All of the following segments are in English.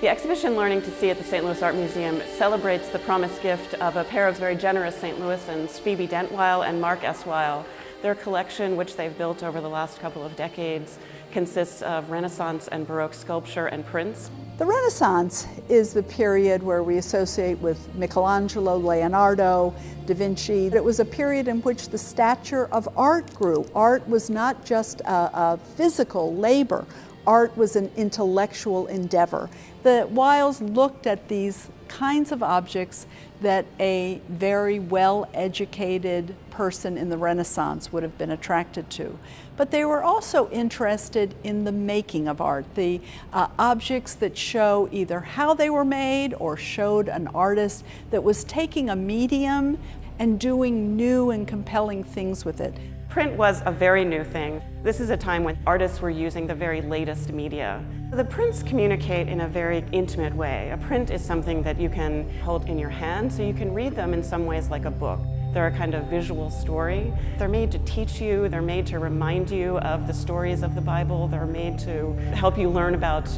The exhibition Learning to See at the St. Louis Art Museum celebrates the promised gift of a pair of very generous St. Louisans, Phoebe Dent Weil and Mark S. Weil. Their collection, which they've built over the last couple of decades, consists of Renaissance and Baroque sculpture and prints. The Renaissance is the period where we associate with Michelangelo, Leonardo, Da Vinci. It was a period in which the stature of art grew. Art was not just a physical labor. Art was an intellectual endeavor. The Weils looked at these kinds of objects that a very well-educated person in the Renaissance would have been attracted to. But they were also interested in the making of art, the objects that show either how they were made or showed an artist that was taking a medium and doing new and compelling things with it. Print was a very new thing. This is a time when artists were using the very latest media. The prints communicate in a very intimate way. A print is something that you can hold in your hand, so you can read them in some ways like a book. They're a kind of visual story. They're made to teach you, they're made to remind you of the stories of the Bible, they're made to help you learn about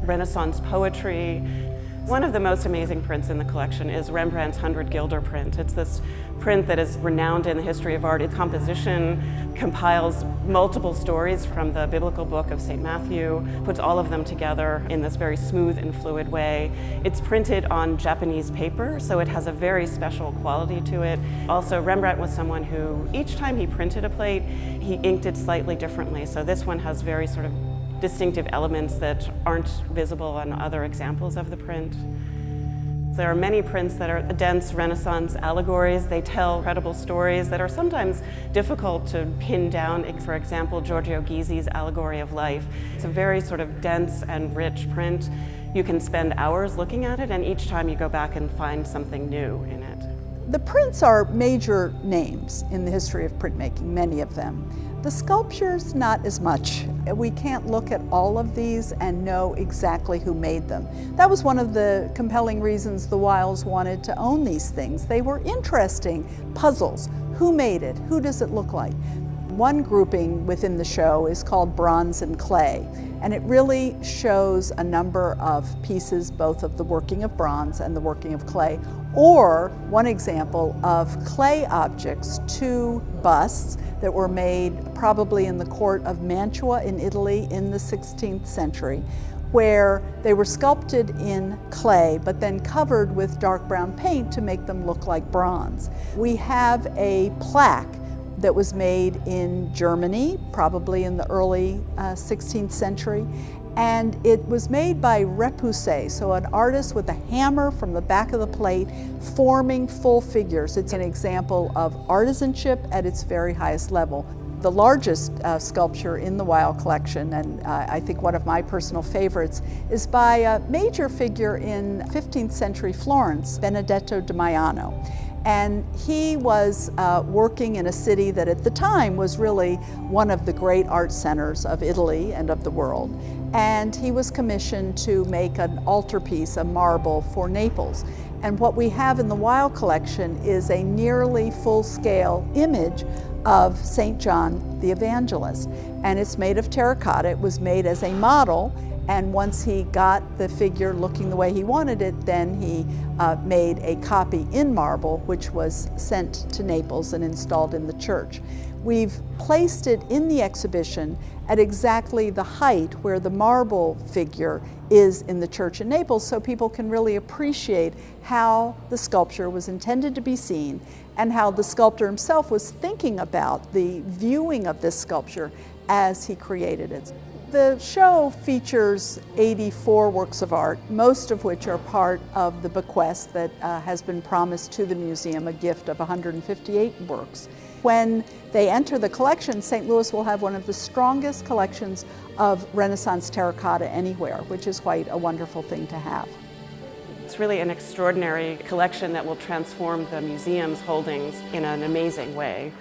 Renaissance poetry. One of the most amazing prints in the collection is Rembrandt's 100 Gilder print. It's this print that is renowned in the history of art. Its composition compiles multiple stories from the biblical book of St. Matthew, puts all of them together in this very smooth and fluid way. It's printed on Japanese paper, so it has a very special quality to it. Also, Rembrandt was someone who, each time he printed a plate, he inked it slightly differently. So this one has very sort of distinctive elements that aren't visible on other examples of the print. There are many prints that are dense Renaissance allegories. They tell incredible stories that are sometimes difficult to pin down. For example, Giorgio Ghisi's Allegory of Life. It's a very sort of dense and rich print. You can spend hours looking at it, and each time you go back and find something new in it. The prints are major names in the history of printmaking, many of them. The sculptures, not as much. We can't look at all of these and know exactly who made them. That was one of the compelling reasons the Weils wanted to own these things. They were interesting puzzles. Who made it? Who does it look like? One grouping within the show is called Bronze and Clay, and it really shows a number of pieces, both of the working of bronze and the working of clay, or one example of clay objects, two busts that were made probably in the court of Mantua in Italy in the 16th century, where they were sculpted in clay but then covered with dark brown paint to make them look like bronze. We have a plaque that was made in Germany, probably in the early 16th century, and it was made by repoussé, so an artist with a hammer from the back of the plate forming full figures. It's an example of artisanship at its very highest level. The largest sculpture in the Weil collection, and I think one of my personal favorites, is by a major figure in 15th century Florence, Benedetto da Maiano. And he was working in a city that at the time was really one of the great art centers of Italy and of the world. And he was commissioned to make an altarpiece, a marble for Naples. And what we have in the Weil collection is a nearly full-scale image of St. John the Evangelist. And it's made of terracotta. It was made as a model. And once he got the figure looking the way he wanted it, then he made a copy in marble, which was sent to Naples and installed in the church. We've placed it in the exhibition at exactly the height where the marble figure is in the church in Naples, so people can really appreciate how the sculpture was intended to be seen and how the sculptor himself was thinking about the viewing of this sculpture as he created it. The show features 84 works of art, most of which are part of the bequest that has been promised to the museum, a gift of 158 works. When they enter the collection, St. Louis will have one of the strongest collections of Renaissance terracotta anywhere, which is quite a wonderful thing to have. It's really an extraordinary collection that will transform the museum's holdings in an amazing way.